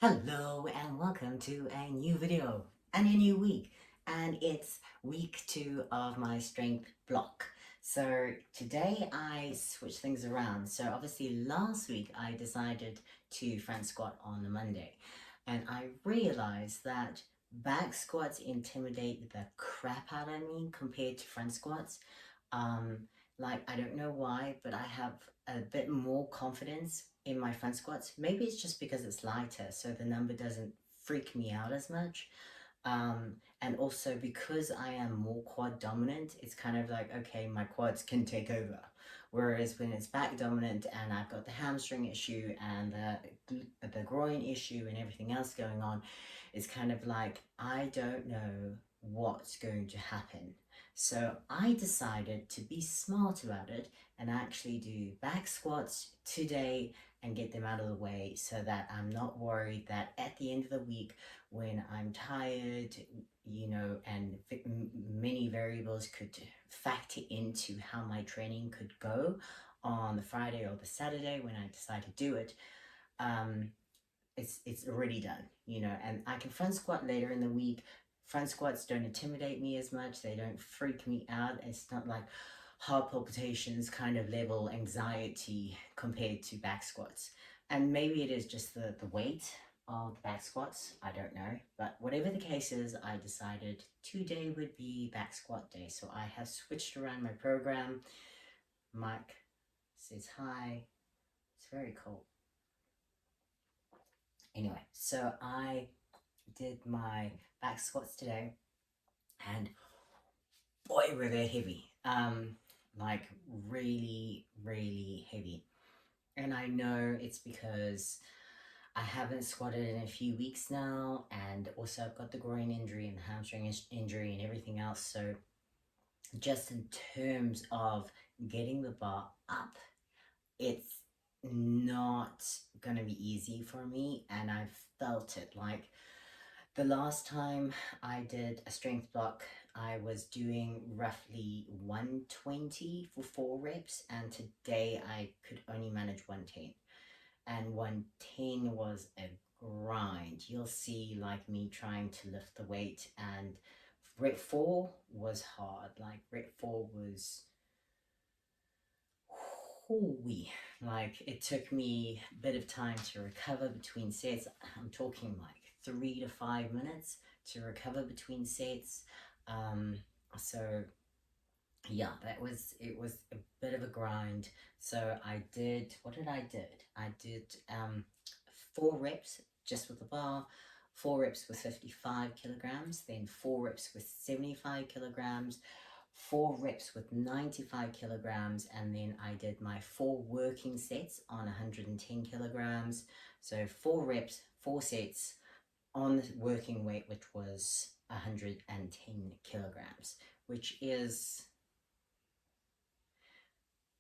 Hello and welcome to a new video and a new week, and it's week 2 of my strength block. So today I switched things around. So obviously last week I decided to front squat on a Monday, and I realized that back squats intimidate the crap out of me compared to front squats. um like, I don't know why, but I have a bit more confidence in my front squats. Maybe it's just because it's lighter, so the number doesn't freak me out as much. And also because I am more quad dominant, it's kind of like, okay, my quads can take over. Whereas when it's back dominant and I've got the hamstring issue and the groin issue and everything else going on, it's kind of like, I don't know what's going to happen. So I decided to be smart about it and actually do back squats today and get them out of the way, so that I'm not worried that at the end of the week, when I'm tired, and many variables could factor into how my training could go on the Friday or the Saturday when I decide to do it. um, it's already done, and I can front squat later in the week. Front squats don't intimidate me as much, they don't freak me out. It's not like heart palpitations kind of level anxiety compared to back squats. And maybe it is just the weight of back squats, I don't know. But whatever the case is, I decided today would be back squat day. So I have switched around my program. Mike says hi. It's very cold. Anyway, so I did my back squats today, and boy, were they heavy. Like, really, really heavy. And I know it's because I haven't squatted in a few weeks now, and also I've got the groin injury and the hamstring injury and everything else. So just in terms of getting the bar up, it's not gonna be easy for me, and I've felt it. Like, the last time I did a strength block, I was doing roughly 120 for 4 reps, and today I could only manage 110. And 110 was a grind. You'll see, like, me trying to lift the weight, and rep 4 was hard. Like, rep 4 was, holy, like, it took me a bit of time to recover between sets. I'm talking like 3 to 5 minutes to recover between sets. So yeah, it was a bit of a grind. So I did, what did I did? I did 4 reps just with the bar, 4 reps with 55 kilograms, then 4 reps with 75 kilograms, 4 reps with 95 kilograms, and then I did my 4 working sets on 110 kilograms. So 4 reps, 4 sets on the working weight, which was 110 kilograms, which is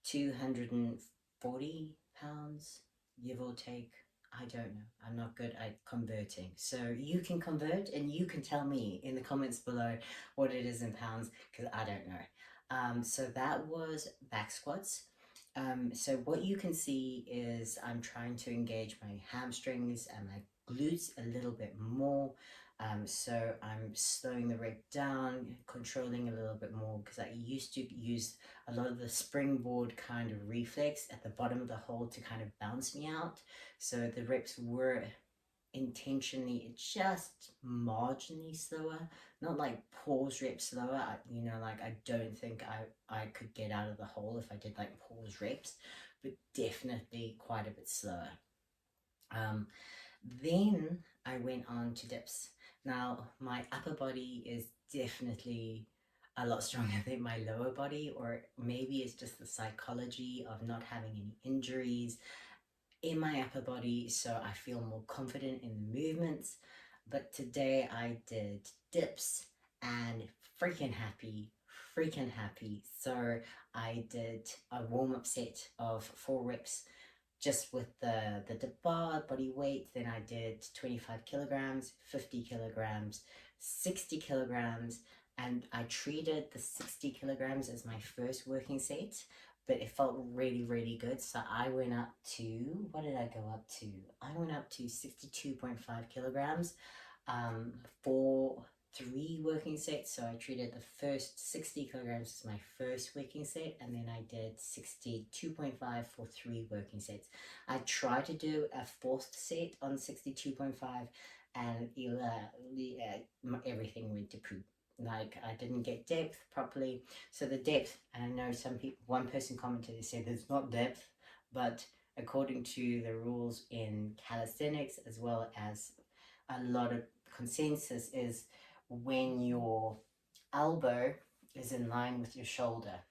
240 pounds, give or take. I don't know. I'm not good at converting. So you can convert and you can tell me in the comments below what it is in pounds, because I don't know. So that was back squats. So what you can see is I'm trying to engage my hamstrings and my glutes a little bit more. So I'm slowing the rep down, controlling a little bit more, because I used to use a lot of the springboard kind of reflex at the bottom of the hole to kind of bounce me out. So the reps were intentionally just marginally slower, not like pause reps slower. Like, I don't think I could get out of the hole if I did like pause reps, but definitely quite a bit slower. Then I went on to dips. Now, my upper body is definitely a lot stronger than my lower body, or maybe it's just the psychology of not having any injuries in my upper body, so I feel more confident in the movements. But today I did dips, and freaking happy, freaking happy. So I did a warm-up set of 4 reps just with the dip bar, body weight. Then I did 25 kilograms, 50 kilograms, 60 kilograms, and I treated the 60 kilograms as my first working set. but it felt really, really good. So I went up to, what did I go up to? I went up to 62.5 kilograms for 3 working sets. So I treated the first 60 kilograms as my first working set, and then I did 62.5 for 3 working sets. I tried to do a fourth set on 62.5, and everything went to poop. Like, I didn't get depth properly. So the depth, and I know some people, one person commented and said there's not depth, but according to the rules in calisthenics, as well as a lot of consensus, is when your elbow is in line with your shoulder.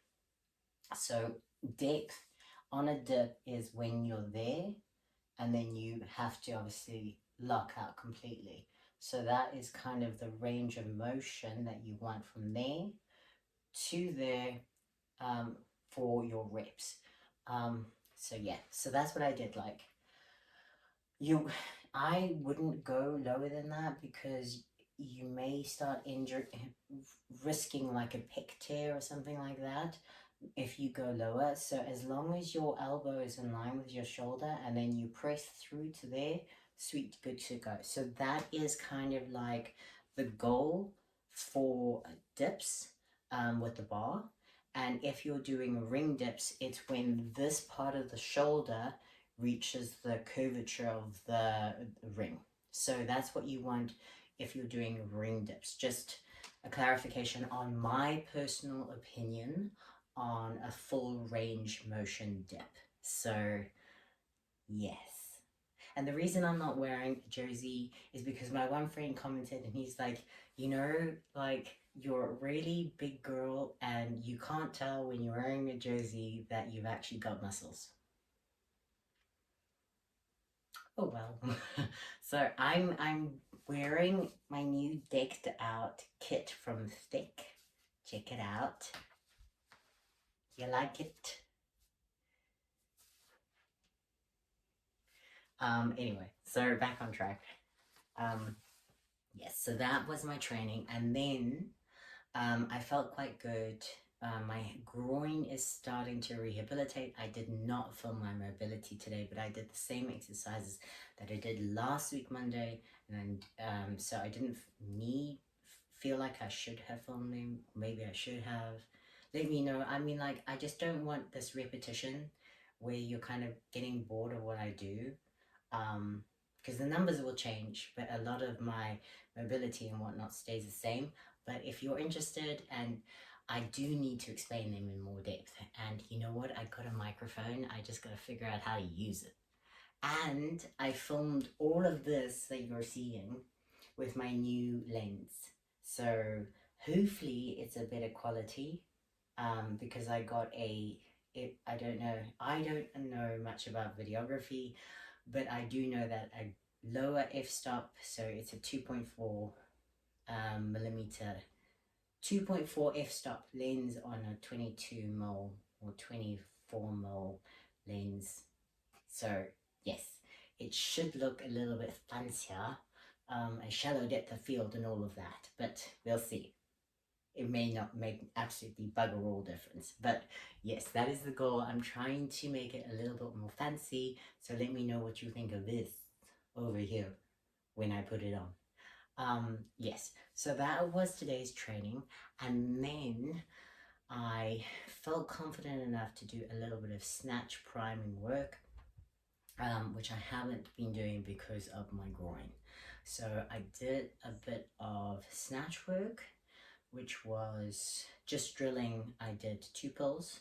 So depth on a dip is when you're there, and then you have to obviously lock out completely. So that is kind of the range of motion that you want from there to there, for your reps. So yeah, so that's what I did. Like, I wouldn't go lower than that, because you may start risking like a pec tear or something like that if you go lower. So as long as your elbow is in line with your shoulder, and then you press through to there, sweet, good to go. So that is kind of like the goal for dips, with the bar. And if you're doing ring dips, it's when this part of the shoulder reaches the curvature of the ring. So that's what you want if you're doing ring dips. Just a clarification on my personal opinion on a full range motion dip. So yes. And the reason I'm not wearing a jersey is because my one friend commented, and he's like, like, you're a really big girl and you can't tell when you're wearing a jersey that you've actually got muscles. Oh well. So I'm wearing my new decked out kit from Thick. Check it out. You like it? Anyway, so back on track. Yes, so that was my training, and then I felt quite good. My groin is starting to rehabilitate. I did not film my mobility today, but I did the same exercises that I did last week Monday, and so I didn't feel like I should have filmed them. Maybe I should have. Let me know. I mean, like, I just don't want this repetition where you're kind of getting bored of what I do, because the numbers will change, but a lot of my mobility and whatnot stays the same. But if you're interested, and I do need to explain them in more depth, and you know what, I got a microphone, I just got to figure out how to use it. And I filmed all of this that you're seeing with my new lens, so hopefully it's a better quality, because I got I don't know much about videography, but I do know that a lower f-stop, so it's a 2.4 millimeter 2.4 f-stop lens on a 22mm or 24mm lens. So yes, it should look a little bit fancier, a shallow depth of field and all of that, but we'll see. It may not make absolutely bugger all difference, but yes, that is the goal. I'm trying to make it a little bit more fancy, so let me know what you think of this over here when I put it on. Yes, so that was today's training, and then I felt confident enough to do a little bit of snatch priming work, which I haven't been doing because of my groin. So I did a bit of snatch work, which was just drilling. I did 2 pulls,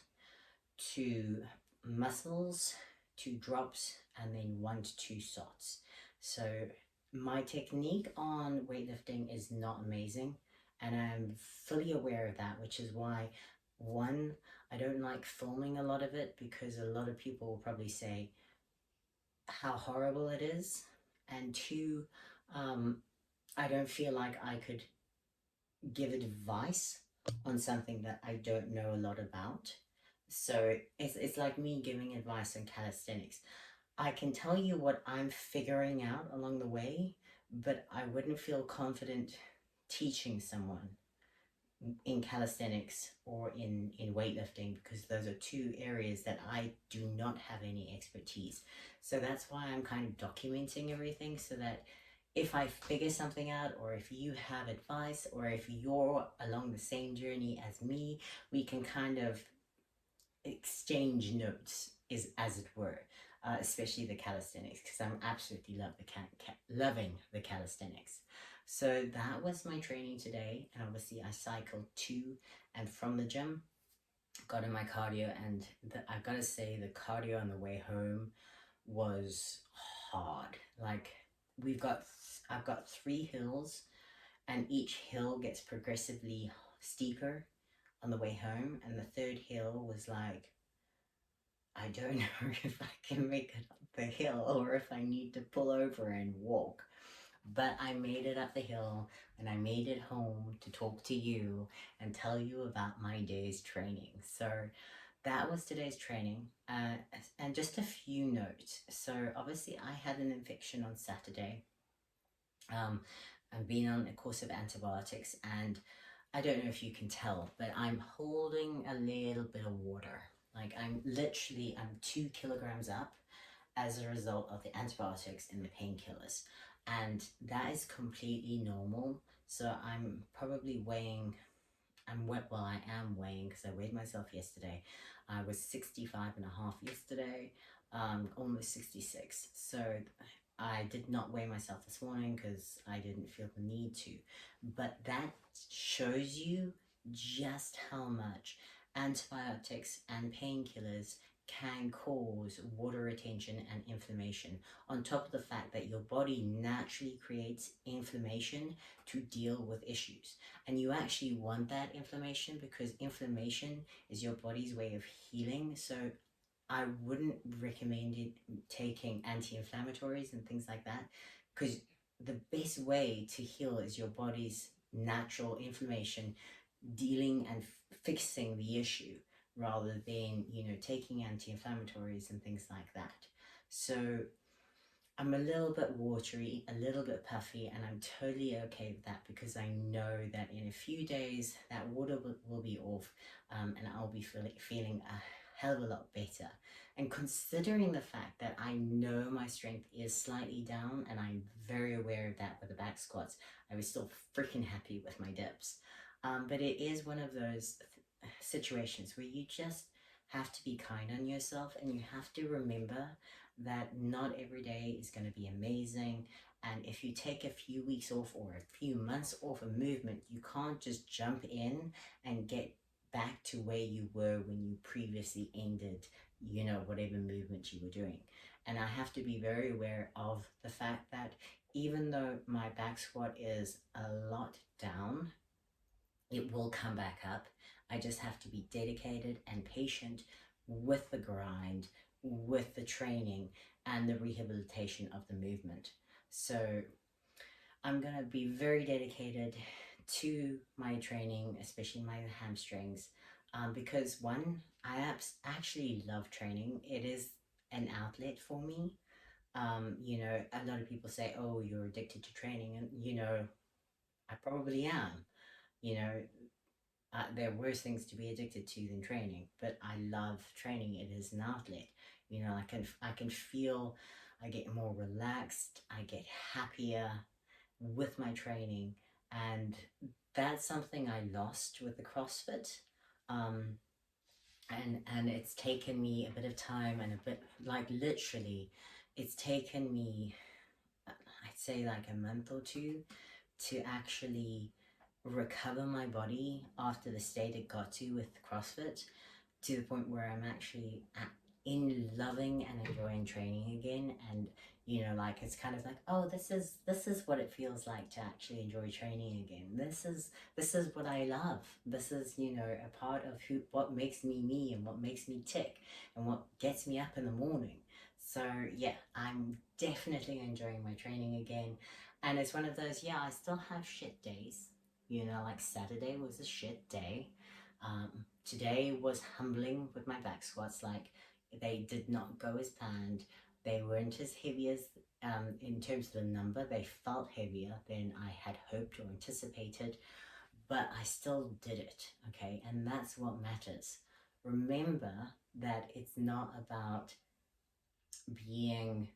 2 muscles, 2 drops, and then 1 to 2 sots. So my technique on weightlifting is not amazing, and I'm fully aware of that, which is why, one, I don't like filming a lot of it, because a lot of people will probably say how horrible it is, and 2, I don't feel like I could give advice on something that I don't know a lot about. So it's like me giving advice on calisthenics. I can tell you what I'm figuring out along the way, but I wouldn't feel confident teaching someone, in calisthenics or in weightlifting, because those are two areas that I do not have any expertise. So that's why I'm kind of documenting everything, so that if I figure something out, or if you have advice, or if you're along the same journey as me, we can kind of exchange notes, is as it were. Especially the calisthenics, because I'm absolutely loving the calisthenics. So that was my training today, and obviously I cycled to and from the gym, got in my cardio, and I've got to say the cardio on the way home was hard. Like I've got 3 hills, and each hill gets progressively steeper on the way home, and the third hill was like, I don't know if I can make it up the hill or if I need to pull over and walk. But I made it up the hill, and I made it home to talk to you and tell you about my day's training. So that was today's training. And just a few notes. So obviously I had an infection on Saturday. I've been on a course of antibiotics, and I don't know if you can tell, but I'm holding a little bit of water. Like I'm 2 kilograms up as a result of the antibiotics and the painkillers. And that is completely normal. So I'm probably weighing, I am weighing, because I weighed myself yesterday. I was 65.5 yesterday, almost 66. So I did not weigh myself this morning because I didn't feel the need to. But that shows you just how much antibiotics and painkillers can cause water retention and inflammation, on top of the fact that your body naturally creates inflammation to deal with issues. And you actually want that inflammation, because inflammation is your body's way of healing. So I wouldn't recommend it taking anti-inflammatories and things like that, because the best way to heal is your body's natural inflammation, dealing and fixing the issue, rather than, taking anti-inflammatories and things like that. So I'm a little bit watery, a little bit puffy, and I'm totally okay with that, because I know that in a few days that water will be off, and I'll be feeling a hell of a lot better. And considering the fact that I know my strength is slightly down, and I'm very aware of that with the back squats, I was still freaking happy with my dips. But it is one of those situations where you just have to be kind on yourself, and you have to remember that not every day is going to be amazing. And if you take a few weeks off or a few months off a movement, you can't just jump in and get back to where you were when you previously ended, whatever movement you were doing. And I have to be very aware of the fact that even though my back squat is a lot down, it will come back up. I just have to be dedicated and patient with the grind, with the training, and the rehabilitation of the movement. So I'm going to be very dedicated to my training, especially my hamstrings, because one, I actually love training. It is an outlet for me. A lot of people say, oh, you're addicted to training, and I probably am. There are worse things to be addicted to than training, but I love training. It is an outlet. I can feel, I get more relaxed, I get happier with my training, and that's something I lost with the CrossFit. And it's taken me a bit of time, and a bit, like, literally, it's taken me, I'd say, like a month or two to actually recover my body after the state it got to with CrossFit, to the point where I'm actually in loving and enjoying training again. And it's kind of like, oh, this is what it feels like to actually enjoy training again. This is what I love. This is a part of what makes me me, and what makes me tick, and what gets me up in the morning. So yeah, I'm definitely enjoying my training again. And it's one of those, yeah, I still have shit days. Like Saturday was a shit day. Today was humbling with my back squats. Like, they did not go as planned. They weren't as heavy as, in terms of the number, they felt heavier than I had hoped or anticipated. but I still did it, okay? And that's what matters. Remember that it's not about being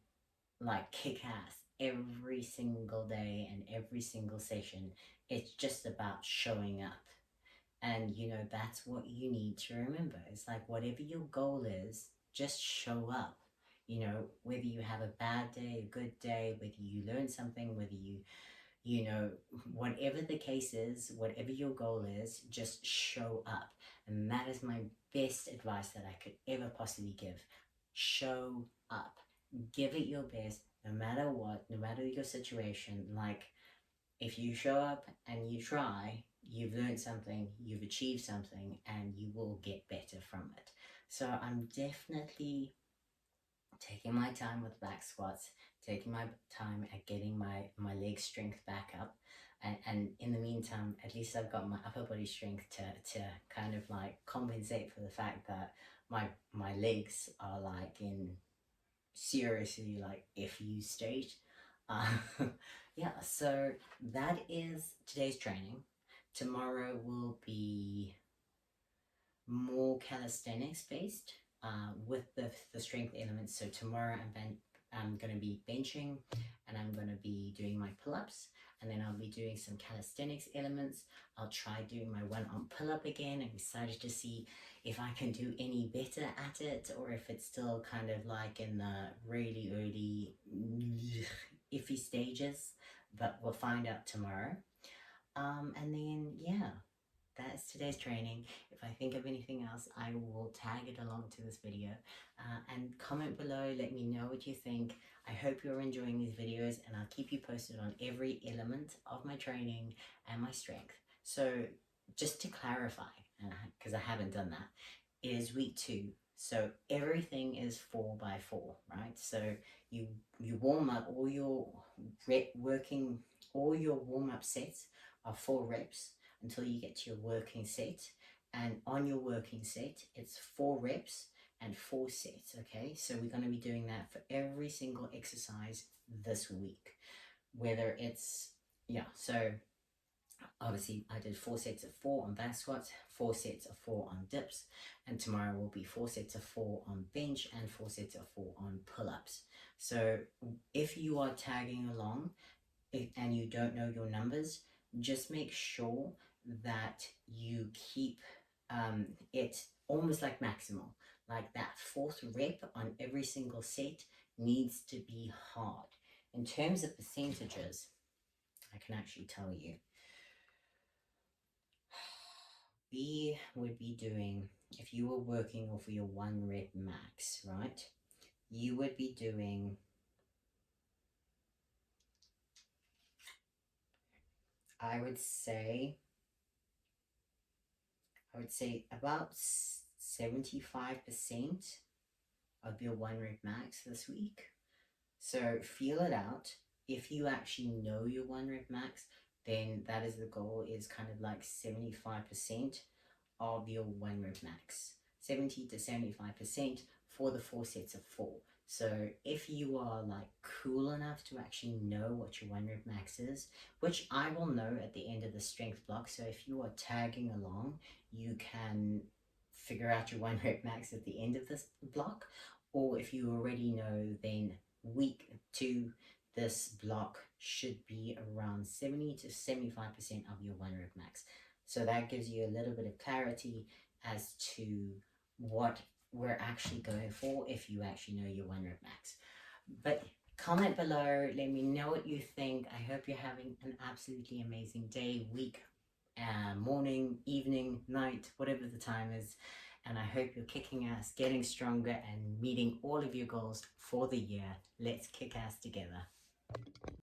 like kick ass every single day and every single session. It's just about showing up. And that's what you need to remember. It's like whatever your goal is, just show up. Whether you have a bad day, a good day, whether you learn something, whether whatever the case is, whatever your goal is, just show up. And that is my best advice that I could ever possibly give. Show up. Give it your best, no matter what, no matter your situation. Like, if you show up and you try, you've learned something, you've achieved something, and you will get better from it. So I'm definitely taking my time with back squats, taking my time at getting my leg strength back up. And in the meantime, at least I've got my upper body strength to kind of like compensate for the fact that my legs are like in seriously like FU state. Uh, yeah, so that is today's training. Tomorrow will be more calisthenics based with the strength elements. So tomorrow I'm going to be benching and I'm going to be doing my pull-ups, and then I'll be doing some calisthenics elements. I'll try doing my one arm pull-up again. I'm excited to see if I can do any better at it, or if it's still kind of like in the really early iffy stages, but we'll find out tomorrow. And then yeah, that's today's training. If I think of anything else, I will tag it along to this video, and comment below. Let me know what you think. I hope you're enjoying these videos, and I'll keep you posted on every element of my training and my strength. So just to clarify, because I haven't done that, it is week 2. So everything is 4x4, right? So you warm up all your all your warm-up sets are 4 reps until you get to your working set. And on your working set, it's 4 reps and 4 sets, okay? So we're going to be doing that for every single exercise this week. Whether it's, so obviously I did 4 sets of 4 on back squats, 4 sets of 4 on dips, and tomorrow will be 4 sets of 4 on bench and 4 sets of 4 on pull-ups. So if you are tagging along and you don't know your numbers, just make sure that you keep it almost like maximal. Like that 4th rep on every single set needs to be hard. In terms of percentages, I can actually tell you. We would be doing, if you were working off your 1 rep max, right? You would be doing, I would say about 75% of your 1 rep max this week. So feel it out. If you actually know your 1 rep max, then that is the goal, is kind of like 75% of your 1 rep max. 70 to 75% for the 4 sets of 4. So if you are like cool enough to actually know what your 1 rep max is, which I will know at the end of the strength block. So if you are tagging along, you can figure out your 1 rep max at the end of this block. Or if you already know, then week 2, this block should be around 70 to 75% of your 1 rep max. So that gives you a little bit of clarity as to what we're actually going for if you actually know your 1 rep max. But comment below, let me know what you think. I hope you're having an absolutely amazing day, week, morning, evening, night, whatever the time is. And I hope you're kicking ass, getting stronger, and meeting all of your goals for the year. Let's kick ass together.